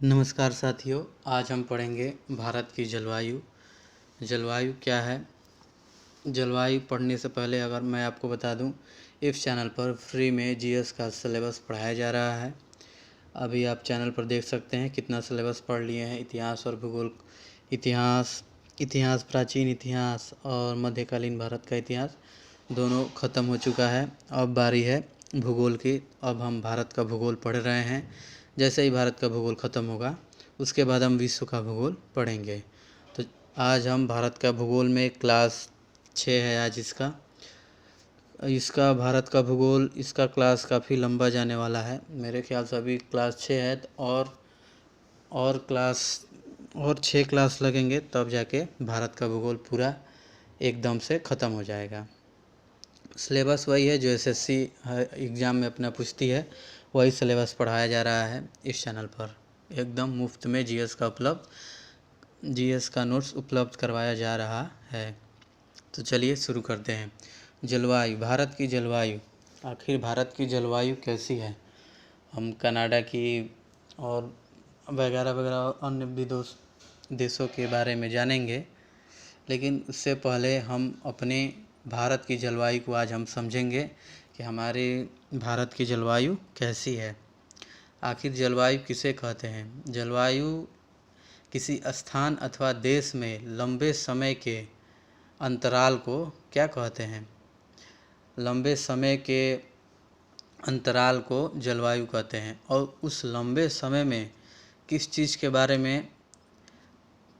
नमस्कार साथियों, आज हम पढ़ेंगे भारत की जलवायु। जलवायु क्या है? जलवायु पढ़ने से पहले अगर मैं आपको बता दूं, इस चैनल पर फ्री में जीएस का सिलेबस पढ़ाया जा रहा है। अभी आप चैनल पर देख सकते हैं कितना सिलेबस पढ़ लिए हैं। इतिहास और भूगोल, इतिहास प्राचीन इतिहास और मध्यकालीन भारत का इतिहास दोनों ख़त्म हो चुका है। अब बारी है भूगोल की। अब हम भारत का भूगोल पढ़ रहे हैं। जैसे ही भारत का भूगोल ख़त्म होगा उसके बाद हम विश्व का भूगोल पढ़ेंगे। तो आज हम भारत का भूगोल में क्लास 6 है आज इसका भारत का भूगोल, इसका क्लास काफ़ी लंबा जाने वाला है। मेरे ख्याल से अभी क्लास 6 है और क्लास और 6 क्लास लगेंगे, तब जाके भारत का भूगोल पूरा एकदम से ख़त्म हो जाएगा। सिलेबस वही है जो एसएससी एग्ज़ाम में अपना पूछती है, वही सिलेबस पढ़ाया जा रहा है इस चैनल पर। एकदम मुफ्त में जीएस का नोट्स उपलब्ध करवाया जा रहा है। तो चलिए शुरू करते हैं। जलवायु, भारत की जलवायु। आखिर भारत की जलवायु कैसी है? हम कनाडा की और वगैरह वगैरह अन्य भी देशों के बारे में जानेंगे, लेकिन उससे पहले हम अपने भारत की जलवायु को आज हम समझेंगे कि हमारे भारत की जलवायु कैसी है। आखिर जलवायु किसे कहते हैं? जलवायु किसी स्थान अथवा देश में लंबे समय के अंतराल को क्या कहते हैं? लंबे समय के अंतराल को जलवायु कहते हैं। और उस लंबे समय में किस चीज़ के बारे में,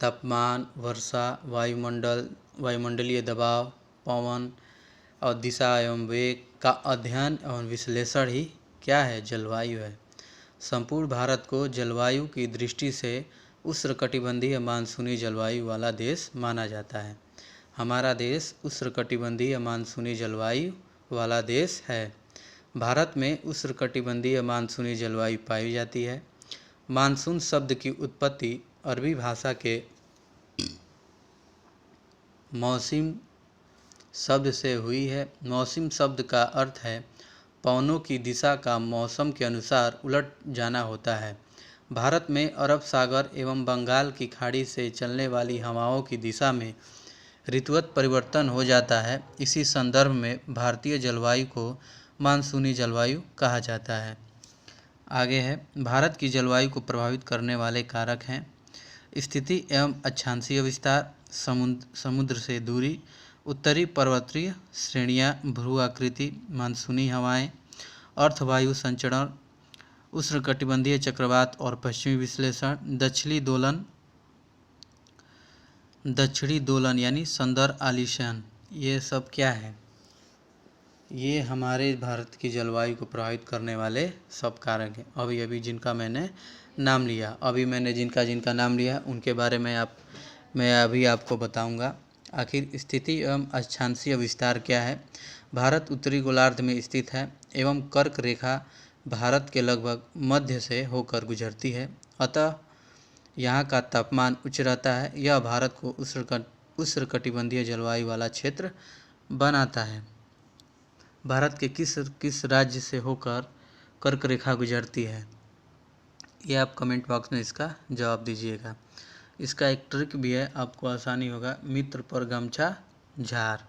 तापमान, वर्षा, वायुमंडलीय दबाव, पवन और दिशा एवं वेग का अध्ययन एवं विश्लेषण ही क्या है? जलवायु है। संपूर्ण भारत को जलवायु की दृष्टि से उष्णकटिबंधीय मानसूनी जलवायु वाला देश माना जाता है। हमारा देश उष्णकटिबंधीय मानसूनी जलवायु वाला देश है। भारत में उष्णकटिबंधीय मानसूनी जलवायु पाई जाती है। मानसून शब्द की उत्पत्ति अरबी भाषा के मौसम शब्द से हुई है। मौसम शब्द का अर्थ है पवनों की दिशा का मौसम के अनुसार उलट जाना होता है। भारत में अरब सागर एवं बंगाल की खाड़ी से चलने वाली हवाओं की दिशा में ऋतुवत परिवर्तन हो जाता है। इसी संदर्भ में भारतीय जलवायु को मानसूनी जलवायु कहा जाता है। आगे है, भारत की जलवायु को प्रभावित करने वाले कारक हैं स्थिति एवं अक्षांशीय विस्तार, समुद्र से दूरी, उत्तरी पर्वतीय श्रेणियाँ, भ्रू-आकृति, मानसूनी हवाएं, अर्धवायु संचरण, उष्णकटिबंधीय चक्रवात और पश्चिमी विश्लेषण, दक्षिणी दोलन यानी संदर आलिशान। ये सब क्या है? ये हमारे भारत की जलवायु को प्रभावित करने वाले सब कारक हैं। अभी जिनका मैंने नाम लिया, जिनका नाम लिया उनके बारे में मैं अभी आपको बताऊंगा। आखिर स्थिति एवं अक्षांशीय विस्तार क्या है? भारत उत्तरी गोलार्ध में स्थित है एवं कर्क रेखा भारत के लगभग मध्य से होकर गुजरती है। अतः यहाँ का तापमान उच्च रहता है। यह भारत को उष्णकटिबंधीय जलवायु वाला क्षेत्र बनाता है। भारत के किस राज्य से होकर कर्क रेखा गुजरती है? ये आप कमेंट बॉक्स में इसका जवाब दीजिएगा। इसका एक ट्रिक भी है, आपको आसानी होगा। मित्र पर गमछा झार,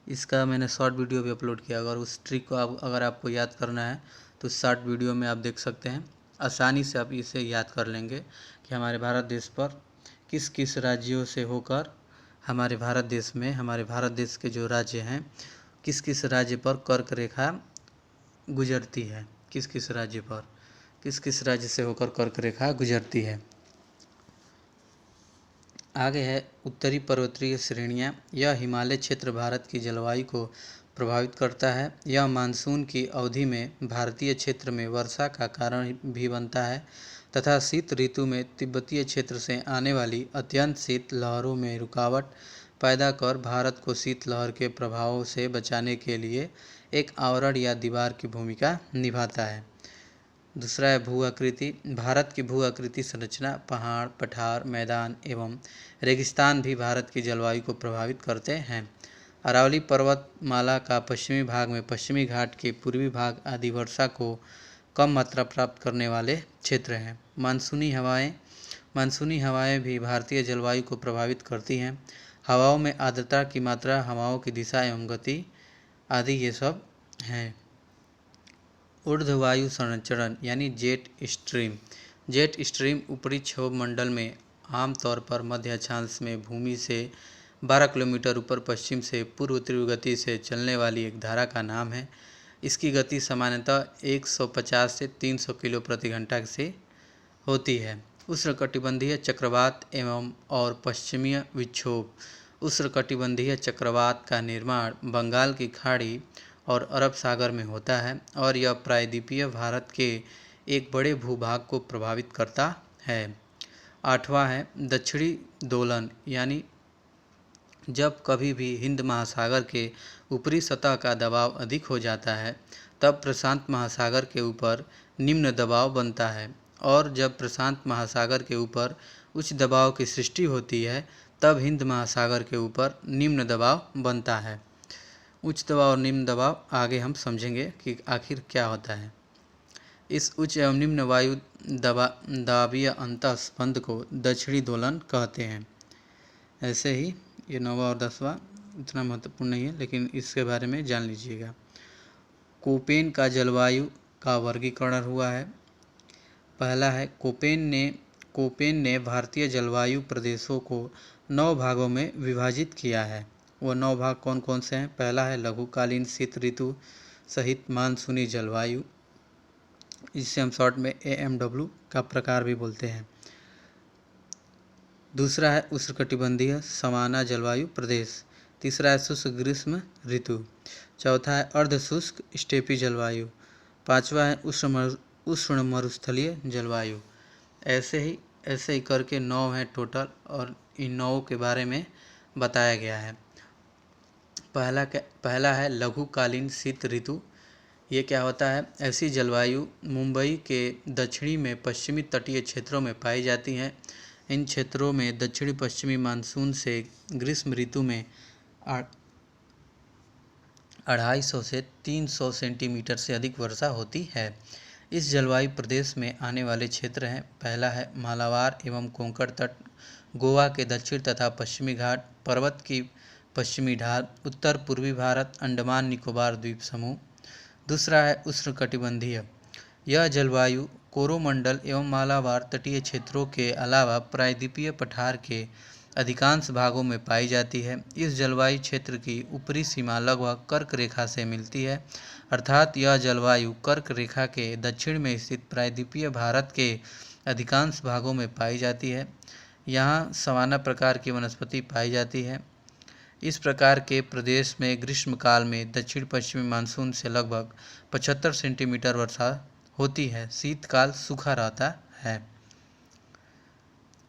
इसका मैंने शॉर्ट वीडियो भी अपलोड किया। अगर उस ट्रिक को अगर आपको याद करना है तो शॉर्ट वीडियो में आप देख सकते हैं। आसानी से आप इसे याद कर लेंगे कि हमारे भारत देश पर किस किस राज्यों से होकर हमारे भारत देश के जो राज्य हैं, किस किस राज्य पर कर्क रेखा गुजरती है, किस किस राज्य से होकर कर्क रेखा गुजरती है। आगे है उत्तरी पर्वतीय श्रेणियाँ। यह हिमालय क्षेत्र भारत की जलवायु को प्रभावित करता है। यह मानसून की अवधि में भारतीय क्षेत्र में वर्षा का कारण भी बनता है तथा शीत ऋतु में तिब्बतीय क्षेत्र से आने वाली अत्यंत शीत लहरों में रुकावट पैदा कर भारत को शीतलहर के प्रभावों से बचाने के लिए एक आवरण या दीवार की भूमिका निभाता है। दूसरा है भू आकृति। भारत की भू आकृति संरचना, पहाड़, पठार, मैदान एवं रेगिस्तान भी भारत की जलवायु को प्रभावित करते हैं। अरावली पर्वतमाला का पश्चिमी भाग में पश्चिमी घाट के पूर्वी भाग आदि वर्षा को कम मात्रा प्राप्त करने वाले क्षेत्र हैं। मानसूनी हवाएं भी भारतीय जलवायु को प्रभावित करती हैं। हवाओं में आर्द्रता की मात्रा, हवाओं की दिशा एवं गति आदि ये सब हैं। ऊर्ध्ववायु संचरण यानी जेट स्ट्रीम ऊपरी क्षोभ मंडल में आमतौर पर मध्य अक्षांश में भूमि से 12 किलोमीटर ऊपर पश्चिम से पूर्व तीव्र गति से चलने वाली एक धारा का नाम है। इसकी गति सामान्यतः 150 से 300 किलो प्रति घंटा से होती है। उष्णकटिबंधीय चक्रवात एवं और पश्चिमी विक्षोभ। उष्णकटिबंधीय चक्रवात का निर्माण बंगाल की खाड़ी और अरब सागर में होता है और यह प्रायद्वीपीय भारत के एक बड़े भूभाग को प्रभावित करता है। 8वां है दक्षिणी दोलन, यानी जब कभी भी हिंद महासागर के ऊपरी सतह का दबाव अधिक हो जाता है तब प्रशांत महासागर के ऊपर निम्न दबाव बनता है, और जब प्रशांत महासागर के ऊपर उच्च दबाव की सृष्टि होती है तब हिंद महासागर के ऊपर निम्न दबाव बनता है। उच्च दबाव और निम्न दबाव आगे हम समझेंगे कि आखिर क्या होता है। इस उच्च एवं निम्न वायु दाबीय अंतःस्पंद को दक्षिणी दोलन कहते हैं। ऐसे ही ये 9वां और 10वां इतना महत्वपूर्ण नहीं है, लेकिन इसके बारे में जान लीजिएगा। कोपेन का जलवायु का वर्गीकरण हुआ है। पहला है कोपेन ने भारतीय जलवायु प्रदेशों को 9 भागों में विभाजित किया है। वो 9 भाग कौन कौन से हैं? पहला है लघुकालीन शीत ऋतु सहित मानसूनी जलवायु, जिसे हम शॉर्ट में AMW का प्रकार भी बोलते हैं। दूसरा है उष्णकटिबंधीय समाना जलवायु प्रदेश। तीसरा है शुष्क ग्रीष्म ऋतु। चौथा है अर्ध शुष्क स्टेपी जलवायु। पांचवा है उष्ण मरुस्थलीय जलवायु। ऐसे ही करके 9 हैं टोटल, और इन 9 के बारे में बताया गया है। पहला है लघुकालीन शीत ऋतु। ये क्या होता है? ऐसी जलवायु मुंबई के दक्षिणी में पश्चिमी तटीय क्षेत्रों में पाई जाती हैं। इन क्षेत्रों में दक्षिणी पश्चिमी मानसून से ग्रीष्म ऋतु में 250 से 300 सेंटीमीटर से अधिक वर्षा होती है। इस जलवायु प्रदेश में आने वाले क्षेत्र हैं। पहला है मालाबार एवं कोंकण तट, गोवा के दक्षिण तथा पश्चिमी घाट, पर्वत की पश्चिमी ढाल, उत्तर पूर्वी भारत, अंडमान निकोबार द्वीप समूह। दूसरा है उष्णकटिबंधीय। यह जलवायु कोरोमंडल एवं मालाबार तटीय क्षेत्रों के अलावा प्रायद्वीपीय पठार के अधिकांश भागों में पाई जाती है। इस जलवायु क्षेत्र की ऊपरी सीमा लगभग कर्क रेखा से मिलती है, अर्थात यह जलवायु कर्क रेखा के दक्षिण में स्थित प्रायद्वीपीय भारत के अधिकांश भागों में पाई जाती है। यहाँ सवाना प्रकार की वनस्पति पाई जाती है। इस प्रकार के प्रदेश में ग्रीष्मकाल में दक्षिण पश्चिमी मानसून से लगभग 75 सेंटीमीटर वर्षा होती है। शीतकाल सूखा रहता है।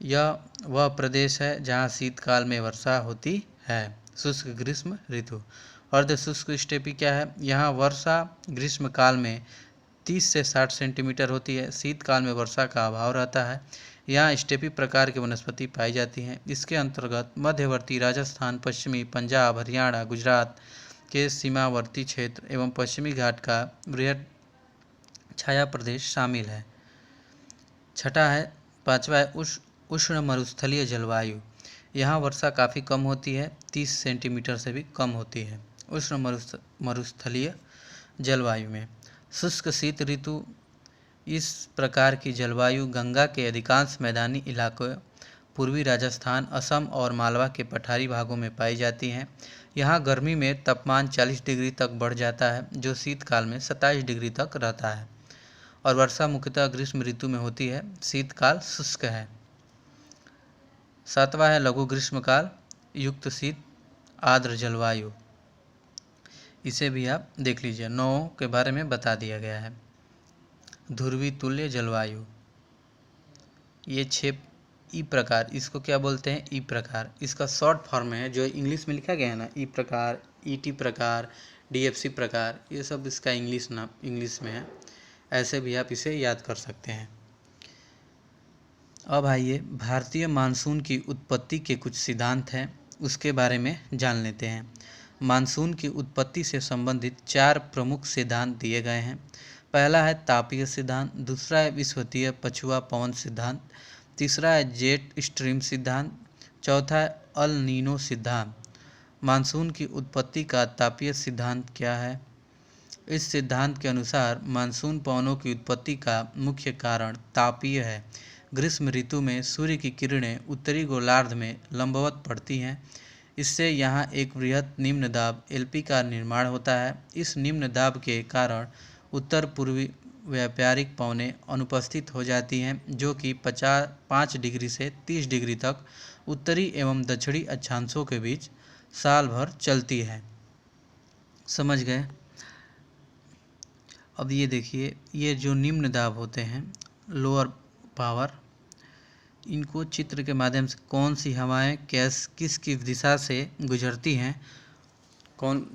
यह वह प्रदेश है जहाँ शीतकाल में वर्षा होती है। शुष्क ग्रीष्म ऋतु। अर्ध शुष्क स्टेपी क्या है? यहाँ वर्षा ग्रीष्मकाल में 30 से 60 सेंटीमीटर होती है। शीतकाल में वर्षा का अभाव रहता है। यहाँ स्टेपी प्रकार की वनस्पति पाई जाती हैं। इसके अंतर्गत मध्यवर्ती राजस्थान, पश्चिमी पंजाब, हरियाणा, गुजरात के सीमावर्ती क्षेत्र एवं पश्चिमी घाट का बृहद छाया प्रदेश शामिल है। पांचवा है उष्ण मरुस्थलीय जलवायु। यहाँ वर्षा काफ़ी कम होती है, 30 सेंटीमीटर से भी कम होती है। उष्ण मरुस्थलीय जलवायु में शुष्क शीत ऋतु। इस प्रकार की जलवायु गंगा के अधिकांश मैदानी इलाकों, पूर्वी राजस्थान, असम और मालवा के पठारी भागों में पाई जाती हैं। यहाँ गर्मी में तापमान 40 डिग्री तक बढ़ जाता है, जो शीतकाल में 27 डिग्री तक रहता है, और वर्षा मुख्यतः ग्रीष्म ऋतु में होती है। शीतकाल शुष्क है। 7वां है लघु ग्रीष्मकाल युक्त शीत आर्द्र जलवायु। इसे भी आप देख लीजिए, 9 के बारे में बता दिया गया है। ध्रुवी तुल्य जलवायु। ये 6 ई प्रकार, इसको क्या बोलते हैं? ई प्रकार। इसका शॉर्ट फॉर्म है जो इंग्लिश में लिखा गया है ना, ई प्रकार, ईटी प्रकार, डीएफसी प्रकार, ये सब इसका इंग्लिश में है। ऐसे भी आप इसे याद कर सकते हैं। अब आइए भारतीय मानसून की उत्पत्ति के कुछ सिद्धांत हैं, उसके बारे में जान लेते हैं। मानसून की उत्पत्ति से संबंधित 4 प्रमुख सिद्धांत दिए गए हैं। पहला है तापीय सिद्धांत, दूसरा है विषुवतीय पछुआ पवन सिद्धांत, तीसरा है जेट स्ट्रीम सिद्धांत, चौथा है अल नीनो सिद्धांत। मानसून की उत्पत्ति का तापीय सिद्धांत क्या है? इस सिद्धांत के अनुसार मानसून पवनों की उत्पत्ति का मुख्य कारण तापीय है। ग्रीष्म ऋतु में सूर्य की किरणें उत्तरी गोलार्ध में लंबवत पड़ती हैं। इससे यहाँ एक वृहद निम्न दाब एलपी का निर्माण होता है। इस निम्न दाब के कारण उत्तर पूर्वी व्यापारिक पवनें अनुपस्थित हो जाती हैं, जो कि 5 डिग्री से 30 डिग्री तक उत्तरी एवं दक्षिणी अक्षांशों के बीच साल भर चलती है। समझ गए? अब ये देखिए, ये जो निम्न दाब होते हैं, लोअर पावर, इनको चित्र के माध्यम से कौन सी हवाएं किस किस दिशा से गुजरती हैं, कौन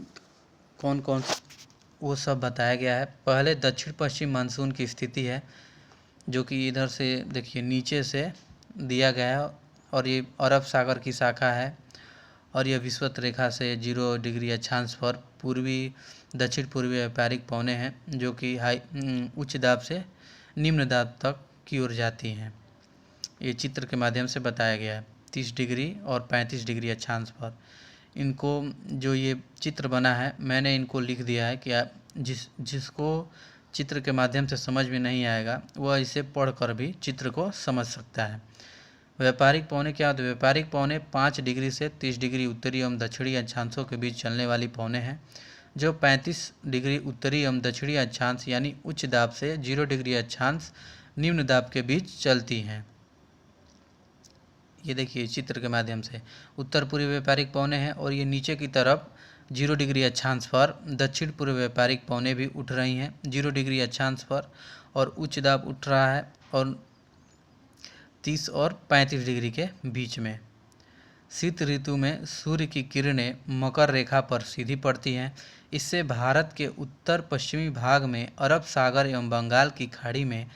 कौन वो सब बताया गया है। पहले दक्षिण पश्चिम मानसून की स्थिति है, जो कि इधर से देखिए नीचे से दिया गया है, और ये अरब सागर की शाखा है, और यह विषुवत रेखा से 0 डिग्री अक्षांश पर पूर्वी दक्षिण पूर्वी व्यापारिक पवनें हैं, जो कि उच्च दाब से निम्न दाब तक की ओर जाती हैं। ये चित्र के माध्यम से बताया गया है 30 डिग्री और 35 डिग्री अक्षांश पर। इनको जो ये चित्र बना है, मैंने इनको लिख दिया है कि जिसको चित्र के माध्यम से समझ में नहीं आएगा वह इसे पढ़कर भी चित्र को समझ सकता है। व्यापारिक पवनें क्या होती है? व्यापारिक पवनें 5 डिग्री से 30 डिग्री उत्तरी एवं दक्षिणी अक्षांशों के बीच चलने वाली पवनें हैं, जो 35 डिग्री उत्तरी एवं दक्षिणी अक्षांश यानी उच्च दाब से 0 डिग्री अक्षांश निम्न दाब के बीच चलती हैं। ये देखिए चित्र के माध्यम से उत्तर पूर्वी व्यापारिक पवनें हैं, और ये नीचे की तरफ 0 डिग्री अक्षांश पर दक्षिण पूर्व व्यापारिक पवनें भी उठ रही हैं 0 डिग्री अक्षांश पर, और उच्च दाब उठ रहा है और 30 और 35 डिग्री के बीच में। शीत ऋतु में सूर्य की किरणें मकर रेखा पर सीधी पड़ती हैं। इससे भारत के उत्तर पश्चिमी भाग में अरब सागर एवं बंगाल की खाड़ी में,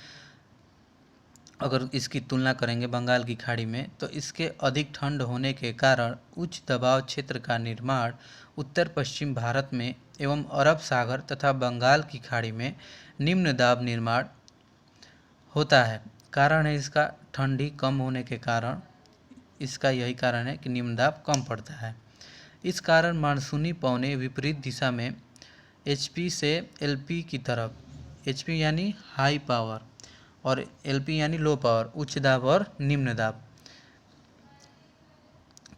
अगर इसकी तुलना करेंगे बंगाल की खाड़ी में, तो इसके अधिक ठंड होने के कारण उच्च दबाव क्षेत्र का निर्माण उत्तर पश्चिम भारत में एवं अरब सागर तथा बंगाल की खाड़ी में निम्न दाब निर्माण होता है। कारण है इसका ठंडी कम होने के कारण, इसका यही कारण है कि निम्न दाब कम पड़ता है। इस कारण मानसूनी पवनें विपरीत दिशा में एचपी से एलपी की तरफ, एचपी यानी हाई पावर और एलपी यानी लो पावर, उच्च दाब और निम्न दाब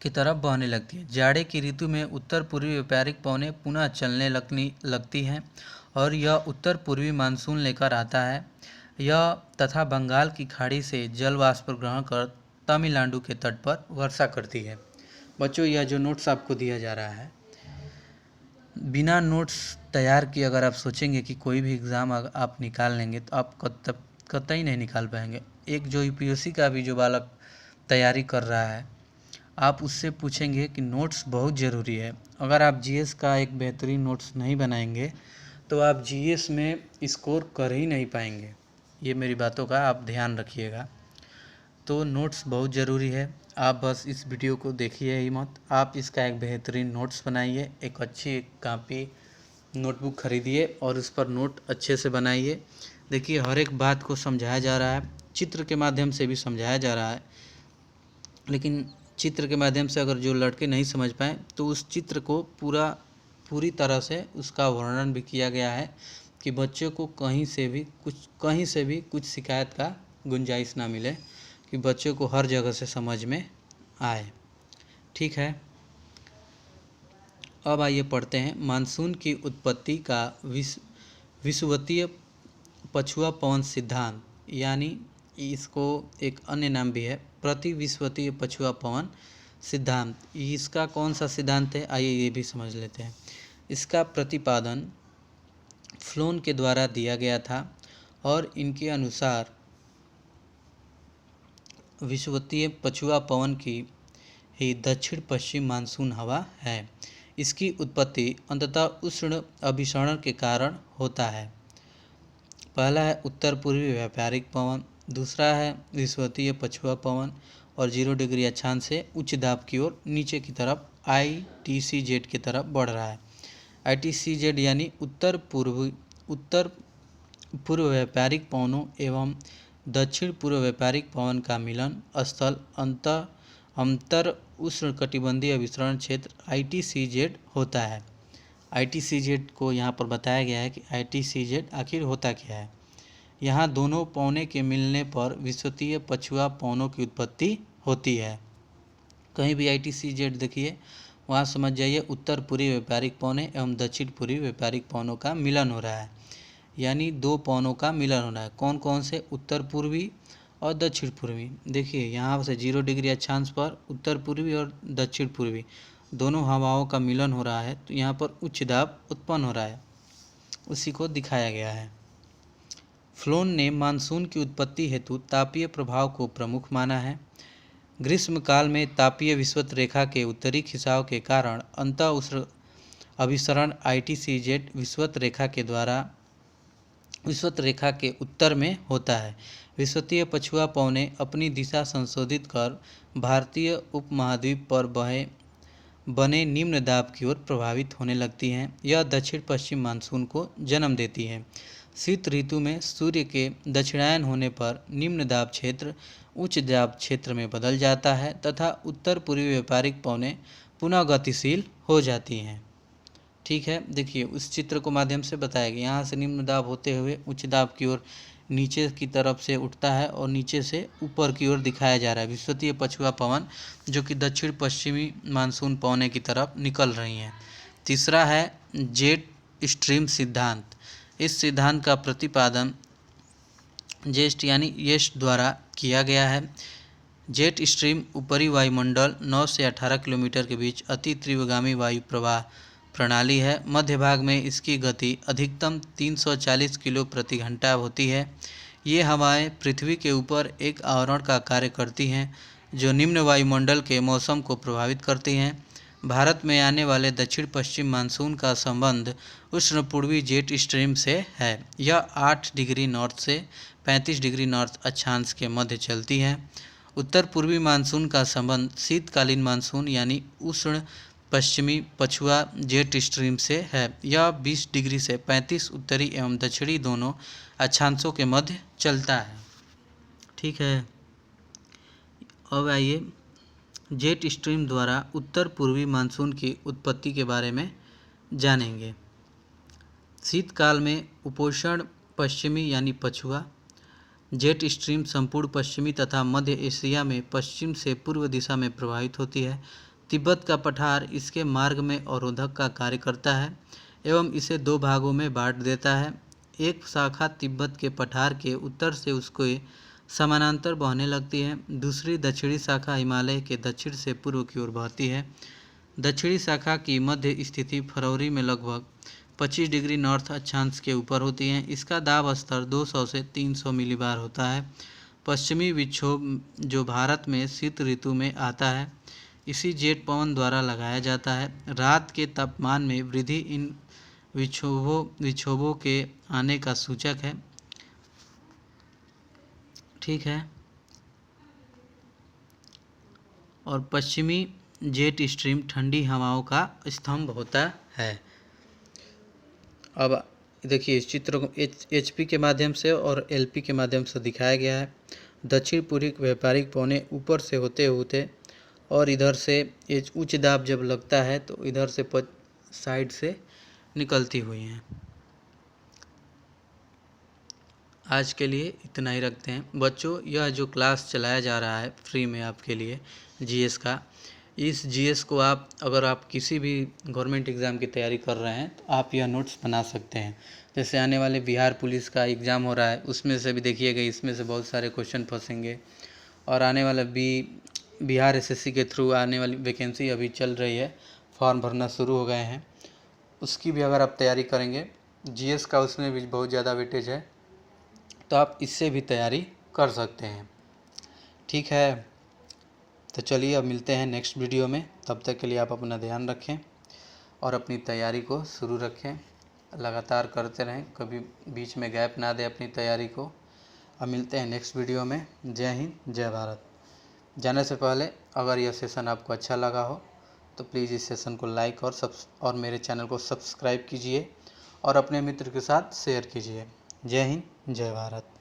की तरफ बहने लगती है। जाड़े की ऋतु में उत्तर पूर्वी व्यापारिक पवनें पुनः चलने लगती हैं, और यह उत्तर पूर्वी मानसून लेकर आता है। यह तथा बंगाल की खाड़ी से जल वाष्प ग्रहण कर तमिलनाडु के तट पर वर्षा करती है। बच्चों, यह जो नोट्स आपको दिया जा रहा है, बिना नोट्स तैयार किए अगर आप सोचेंगे कि कोई भी एग्ज़ाम आप निकाल लेंगे, तो आप कतई नहीं निकाल पाएंगे। एक जो यूपीएससी का भी जो बालक तैयारी कर रहा है, आप उससे पूछेंगे कि नोट्स बहुत ज़रूरी है। अगर आप जीएस का एक बेहतरीन नोट्स नहीं बनाएंगे तो आप जीएस में स्कोर कर ही नहीं पाएंगे। ये मेरी बातों का आप ध्यान रखिएगा। तो नोट्स बहुत ज़रूरी है। आप बस इस वीडियो को देखिए ही मत, आप इसका एक बेहतरीन नोट्स बनाइए, एक अच्छी कापी नोटबुक खरीदिए और उस पर नोट अच्छे से बनाइए। देखिए, हर एक बात को समझाया जा रहा है, चित्र के माध्यम से भी समझाया जा रहा है, लेकिन चित्र के माध्यम से अगर जो लड़के नहीं समझ पाएँ तो उस चित्र को पूरी तरह से उसका वर्णन भी किया गया है कि बच्चों को कहीं से भी कुछ शिकायत का गुंजाइश ना मिले, कि बच्चों को हर जगह से समझ में आए। ठीक है, अब आइए पढ़ते हैं मानसून की उत्पत्ति का विषुवतीय पछुआ पवन सिद्धांत, यानी इसको एक अन्य नाम भी है प्रतिविषुवतीय पछुआ पवन सिद्धांत। इसका कौन सा सिद्धांत है, आइए ये भी समझ लेते हैं। इसका प्रतिपादन फ्लोन के द्वारा दिया गया था, और इनके अनुसार विषुवतीय पछुआ पवन की ही दक्षिण पश्चिम मानसून हवा है। इसकी उत्पत्ति अंततः उष्ण अभिसरण के कारण होता है। पहला है उत्तर पूर्वी व्यापारिक पवन, दूसरा है विषुवतीय पछुआ पवन, और 0 डिग्री अक्षांश से उच्च दाब की ओर नीचे की तरफ ITCZ की तरफ बढ़ रहा है। ITCZ यानी उत्तर पूर्व व्यापारिक पवनों एवं दक्षिण पूर्व व्यापारिक पवन का मिलन स्थल अंतर उष्णकटिबंधीय विसरण क्षेत्र ITCZ होता है। ITCZ को यहाँ पर बताया गया है कि ITCZ आखिर होता क्या है। यहाँ दोनों पौने के मिलने पर विषुवतीय पछुआ पवनों की उत्पत्ति होती है। कहीं भी ITCZ देखिए वहाँ समझ जाइए उत्तर पूर्वी व्यापारिक पवने एवं दक्षिण पूर्वी व्यापारिक पवनों का मिलन हो रहा है, यानी दो पवनों का मिलन हो रहा है। कौन कौन से? उत्तर पूर्वी और दक्षिण पूर्वी। देखिए यहाँ से 0 डिग्री अक्षांश पर उत्तर पूर्वी और दक्षिण पूर्वी दोनों हवाओं का मिलन हो रहा है, तो यहाँ पर उच्च दाब उत्पन्न हो रहा है, उसी को दिखाया गया है। फ्लोन ने मानसून की उत्पत्ति हेतु तापीय प्रभाव को प्रमुख माना है। ग्रीष्मकाल में तापीय विषुवत रेखा के उत्तरी खिंचाव के कारण अंतः उष्ण अभिसरण ITCZ विषुवत रेखा के उत्तर में होता है। विषुवतीय पछुआ पवनें अपनी दिशा संशोधित कर भारतीय उपमहाद्वीप पर बने निम्न दाब की ओर प्रभावित होने लगती हैं। यह दक्षिण पश्चिम मानसून को जन्म देती हैं। शीत ऋतु में सूर्य के दक्षिणायन होने पर निम्न दाब क्षेत्र उच्च दाब क्षेत्र में बदल जाता है तथा उत्तर पूर्वी व्यापारिक पवनें पुनः गतिशील हो जाती हैं। ठीक है, देखिए उस चित्र को माध्यम से बताया गया। यहाँ से निम्न दाब होते हुए उच्च दाब की ओर नीचे की तरफ से उठता है और नीचे से ऊपर की ओर दिखाया जा रहा है। विषुवतीय पछुआ पवन जो कि दक्षिण पश्चिमी मानसून पवने की तरफ निकल रही हैं। तीसरा है जेट स्ट्रीम सिद्धांत। इस सिद्धांत का प्रतिपादन जेस्ट यानी येस्ट द्वारा किया गया है। जेट स्ट्रीम ऊपरी वायुमंडल 9 से 18 किलोमीटर के बीच अति तीव्रगामी वायु प्रवाह प्रणाली है। मध्य भाग में इसकी गति अधिकतम 340 किलो प्रति घंटा होती है। ये हवाएं पृथ्वी के ऊपर एक आवरण का कार्य करती हैं जो निम्न वायुमंडल के मौसम को प्रभावित करती हैं। भारत में आने वाले दक्षिण पश्चिम मानसून का संबंध उष्ण पूर्वी जेट स्ट्रीम से है। यह 8 डिग्री नॉर्थ से 35 डिग्री नॉर्थ अक्षांश के मध्य चलती है। उत्तर पूर्वी मानसून का संबंध शीतकालीन मानसून यानी उष्ण पश्चिमी पछुआ जेट स्ट्रीम से है। यह 20 डिग्री से 35 उत्तरी एवं दक्षिणी दोनों अक्षांशों के मध्य चलता है। ठीक है, अब आइए जेट स्ट्रीम द्वारा उत्तर पूर्वी मानसून की उत्पत्ति के बारे में जानेंगे। शीतकाल में उपोष्ण पश्चिमी यानी पछुआ जेट स्ट्रीम संपूर्ण पश्चिमी तथा मध्य एशिया में पश्चिम से पूर्व दिशा में प्रवाहित होती है। तिब्बत का पठार इसके मार्ग में अवरोधक का कार्य करता है एवं इसे 2 भागों में बांट देता है। एक शाखा तिब्बत के पठार के उत्तर से उसको समानांतर बहने लगती है। दूसरी दक्षिणी शाखा हिमालय के दक्षिण से पूर्व की ओर बहती है। दक्षिणी शाखा की मध्य स्थिति फरवरी में लगभग 25 डिग्री नॉर्थ अक्षांश के ऊपर होती है। इसका दाब स्तर 200 से 300 मिलीबार होता है। पश्चिमी विक्षोभ जो भारत में शीत ऋतु में आता है इसी जेट पवन द्वारा लगाया जाता है। रात के तापमान में वृद्धि इन विक्षोभों के आने का सूचक है। ठीक है, और पश्चिमी जेट स्ट्रीम ठंडी हवाओं का स्तंभ होता है। अब देखिए इस चित्र को HP के माध्यम से और LP के माध्यम से दिखाया गया है। दक्षिण पूर्वी व्यापारिक पवनें ऊपर से होते होते और इधर से उच्च दाब जब लगता है तो इधर से साइड से निकलती हुई हैं। आज के लिए इतना ही रखते हैं बच्चों। यह जो क्लास चलाया जा रहा है फ्री में आपके लिए GS का, इस GS को आप अगर आप किसी भी गवर्नमेंट एग्ज़ाम की तैयारी कर रहे हैं तो आप यह नोट्स बना सकते हैं। जैसे आने वाले बिहार पुलिस का एग्ज़ाम हो रहा है उसमें से भी देखिएगा, इसमें से बहुत सारे क्वेश्चन फंसेंगे। और आने वाला बिहार SSC के थ्रू आने वाली वैकेंसी अभी चल रही है, फॉर्म भरना शुरू हो गए हैं, उसकी भी अगर आप तैयारी करेंगे GS का उसमें भी बहुत ज़्यादा वेटेज है तो आप इससे भी तैयारी कर सकते हैं। ठीक है, तो चलिए अब मिलते हैं नेक्स्ट वीडियो में। तब तक के लिए आप अपना ध्यान रखें और अपनी तैयारी को शुरू रखें, लगातार करते रहें, कभी बीच में गैप ना दें अपनी तैयारी को। अब मिलते हैं नेक्स्ट वीडियो में। जय हिंद, जय भारत। जाने से पहले अगर यह सेशन आपको अच्छा लगा हो तो प्लीज़ इस सेशन को लाइक और मेरे चैनल को सब्सक्राइब कीजिए और अपने मित्र के साथ शेयर कीजिए। जय हिंद, जय भारत।